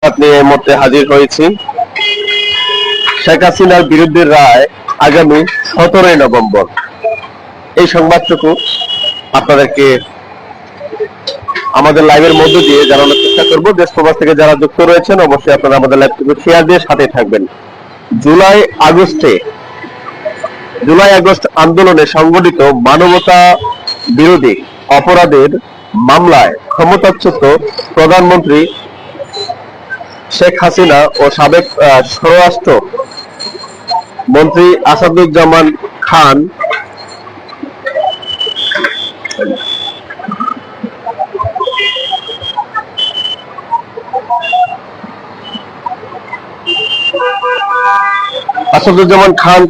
নিয়ে এই মুহূর্তে হাজির হয়েছি। শেখ হাসিনার বিরুদ্ধে রায় আগামী 17 নভেম্বর। এই সংবাদটুকু আপনাদেরকে আমাদের লাইভের মধ্য দিয়ে জানানোর চেষ্টা করব। দেশ প্রবাস থেকে যারা যুক্ত রয়েছেন অবশ্যই আপনারা আমাদের লাইভটুকু শেয়ার দিয়ে সাথে থাকবেন। জুলাই আগস্ট আন্দোলনে সংগঠিত মানবতা বিরোধী অপরাধের মামলায় ক্ষমতাচ্যুত প্রধানমন্ত্রী শেখ হাসিনা ও সাবেক স্বরাষ্ট্র মন্ত্রী আসাদুজ্জামান খান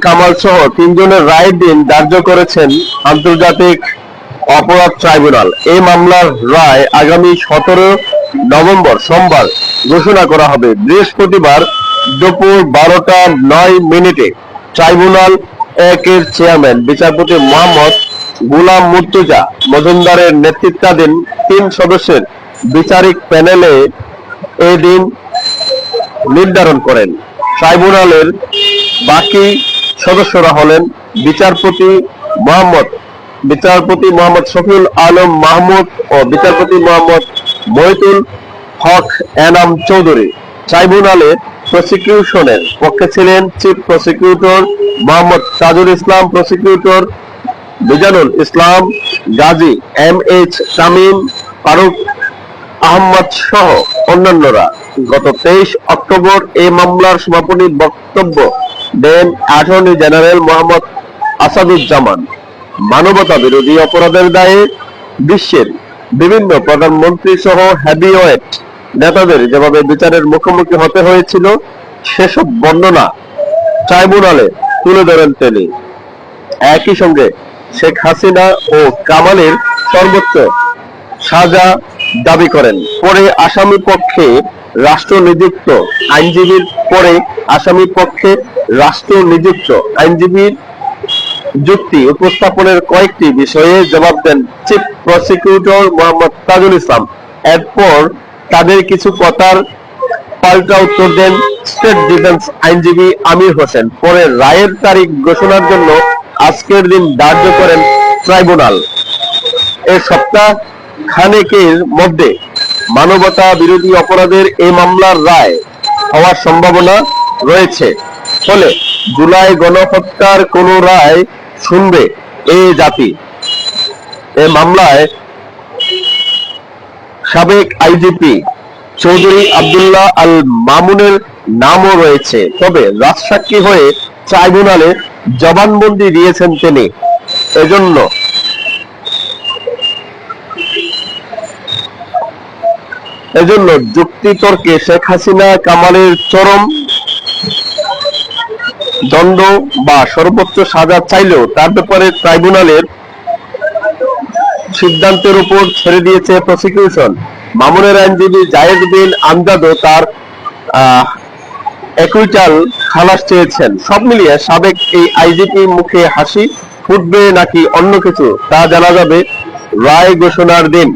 কামাল সহ 3 জনের রায়ের দিন ধার্য করেছেন আন্তর্জাতিক অপরাধ ট্রাইব্যুনাল। এই মামলার রায় আগামী 17 নভেম্বর সোমবার ঘোষণা করা হবে। বৃহস্পতিবার দুপুর 12:09 ট্রাইব্যুনাল 1 এর চেয়ারম্যান বিচারপতি মোহাম্মদ গোলাম মুর্তজা মজুমদারের নেতৃত্বাধীন 3 সদস্যের বিচারিক প্যানেলে এই দিন নির্ধারণ করেন। ট্রাইব্যুনালের বাকি সদস্যরা হলেন বিচারপতি মোহাম্মদ শফিউল আলম মাহমুদ ও বিচারপতি মোহাম্মদ মহিতুল হক এনাম চৌধুরী। ট্রাইব্যুনালে প্রসিকিউশনের পক্ষে ছিলেন chief prosecutor Mohammad Tajul Islam, prosecutor Mizanul Islam, Gazi MH Tamim, Faruk Ahmad সহ অন্যান্যরা। গত 23 অক্টোবর এই মামলার সমাপনী বক্তব্য দেন অ্যাটর্নি জেনারেল মোহাম্মদ আসাদুজ্জামান। মানবতা বিরোধী অপরাধের দায়ে বিশ্বের বিভিন্ন প্রধানমন্ত্রী সহ হেভিওয়েট নেতাদের যেভাবে বিচারের মুখোমুখি হতে হয়েছিল সেসব বর্ণনা ট্রাইব্যুনালে তুলে ধরেন তিনি। একই সঙ্গে শেখ হাসিনা ও কামালের সর্বোচ্চ সাজা দাবি করেন। পরে আসামি পক্ষে রাষ্ট্র নিযুক্ত আইনজীবীর যুক্তি উপস্থাপনের কয়েকটি বিষয়ে জবাব দেন চিফ প্রসিকিউটর মোহাম্মদ তাজুল ইসলাম। এরপর তাদের কিছু কথার পাল্টা উত্তর দেন স্টেট ডিফেন্স আইনজীবী আমির হোসেন। পরে রায়ের তারিখ ঘোষণার জন্য আজকের দিন ধার্য করেন ট্রাইব্যুনাল। এই সপ্তাহ খানেকের মধ্যে মানবতা বিরোধী অপরাধের এই মামলার রায় হওয়ার সম্ভাবনা রয়েছে। ফলে জুলাই গণহত্যার কোন রায় শুনবে এই জাতি। এই মামলায় সাবেক আইজিপি চৌধুরী আব্দুল্লাহ আল মামুনের নামও রয়েছে। তবে রাজসাক্ষী হয়ে ট্রাইব্যুনালে জবানবন্দি দিয়েছেন তিনি। এজন্য যুক্তিতর্কে শেখ হাসিনা কামালের চরম দণ্ড বা সর্বোচ্চ সাজা চাইলেও তার ব্যাপারে ট্রাইব্যুনালের সিদ্ধান্তের উপর ছেড়ে দিয়েছে প্রসিকিউশন। মামুনের আইনজীবী জায়েদ বিন আমজাদও তার একুইটাল খালাস চেয়েছেন। সব মিলিয়ে সাবেক এই আইজিপি মুখে হাসি ফুটবে নাকি অন্য কিছু তা জানা যাবে রায় ঘোষণার দিন।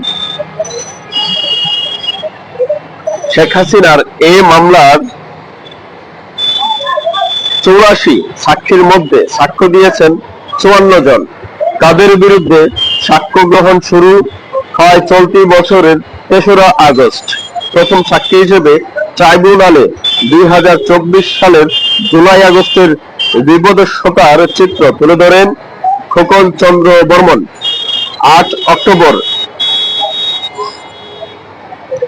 শেখ হাসিনার এই মামলার 84 সাক্ষীর মধ্যে সাক্ষ্য দিয়েছেন 54 জন। তাদের বিরুদ্ধে সাক্ষ্য গ্রহণ শুরু হয় চলতি বছরের 3রা আগস্ট। প্রথম সাক্ষী হিসেবে ট্রাইব্যুনালে 2024 সালের জুলাই আগস্টের বিভৎসতার চিত্র তুলে ধরেন খোকন চন্দ্র বর্মন। 8 অক্টোবর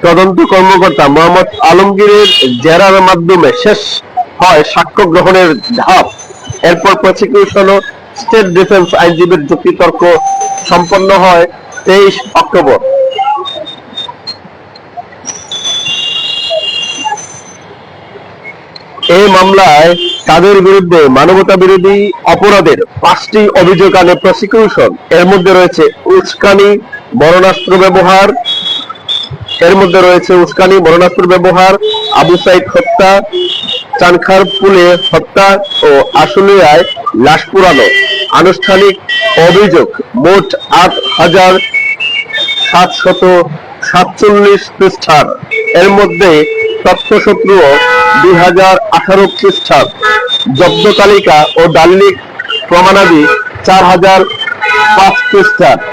তদন্ত কর্মকর্তা মোহাম্মদ আলমগীরের জেরার মাধ্যমে শেষ হয় সাক্ষ্য গ্রহণের ধাপ। এরপর প্রসিকিউশন ও স্টেট ডিফেন্স আইনজীবীর যুক্তিতর্ক সম্পন্ন হয় 23 অক্টোবর। এই মামলায় তাদের বিরুদ্ধে মানবতা বিরোধী অপরাধের 5টি অভিযোগ আনে প্রসিকিউশন। এর মধ্যে রয়েছে উস্কানি, মারণাস্ত্র ব্যবহার, আবু সাইদ হত্যা, চানখারপুলে হত্যা ও আশুলিয়ায় লাশ পুরানো। আনুষ্ঠানিক অভিযোগ মোট 8747 পৃষ্ঠার। এর মধ্যে তথ্যসূত্র 2018 খ্রিস্টাব্দ, জব্দ তালিকা ও দালিলিক প্রমাণাদি 4005 খ্রিস্টাব্দ,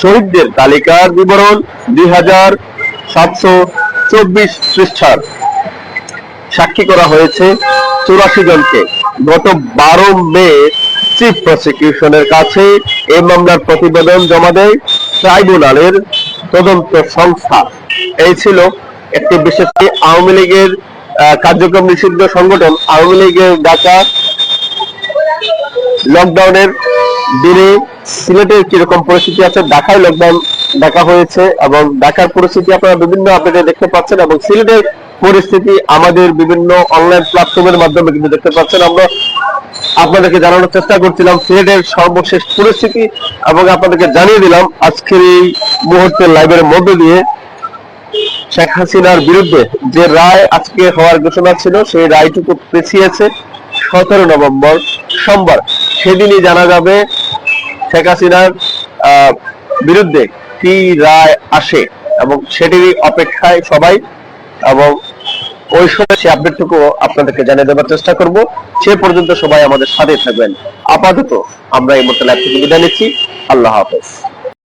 শহীদদের তালিকার বিবরণ 2724 খ্রিস্টাব্দ। সাক্ষী করা হয়েছে 84 জনকে। গত 12 মে চিফ প্রসিকিউশনের কাছে এই মামলার প্রতিবেদন জমা দেয় ট্রাইব্যুনালের তদন্ত সংস্থা। এই ছিল একটি বিশেষ আওয়ামী লীগের কার্যক্রম নিষিদ্ধ সংগঠন আওয়ামী লীগের ডাকা লকডাউনের দিনে সিলেটের কিরকম পরিস্থিতি আছে। ঢাকায় লকডাউন ডাকা হয়েছে এবং ঢাকার পরিস্থিতি আপনারা বিভিন্ন আপডেটে দেখতে পাচ্ছেন, এবং সিলেটের পরিস্থিতি আমাদের বিভিন্ন অনলাইন প্ল্যাটফর্মের মাধ্যমে কিন্তু দেখতে পাচ্ছেন। আমরা আপনাদেরকে জানানোর চেষ্টা করছিলাম সিলেটের সর্বশেষ পরিস্থিতি, এবং আপনাদেরকে জানিয়ে দিলাম আজকের এই মুহূর্তের লাইভের মধ্যে দিয়ে শেখ হাসিনার বিরুদ্ধে যে রায় আজকে হওয়ার ঘোষণা ছিল সেই রায়টুকু পেছিয়েছে 17 নভেম্বর সোমবার। সেদিনই জানা যাবে শেখ হাসিনার বিরুদ্ধে কি রায় আসে, এবং সেটিরই অপেক্ষায় সবাই, এবং ওই সময় সে আপডেটটুকু আপনাদেরকে জানিয়ে দেওয়ার চেষ্টা করব। সে পর্যন্ত সবাই আমাদের সাথে থাকবেন। আপাতত আমরা এই মুহূর্তে লাইভ থেকে বিদায় নিচ্ছি। আল্লাহ হাফেজ।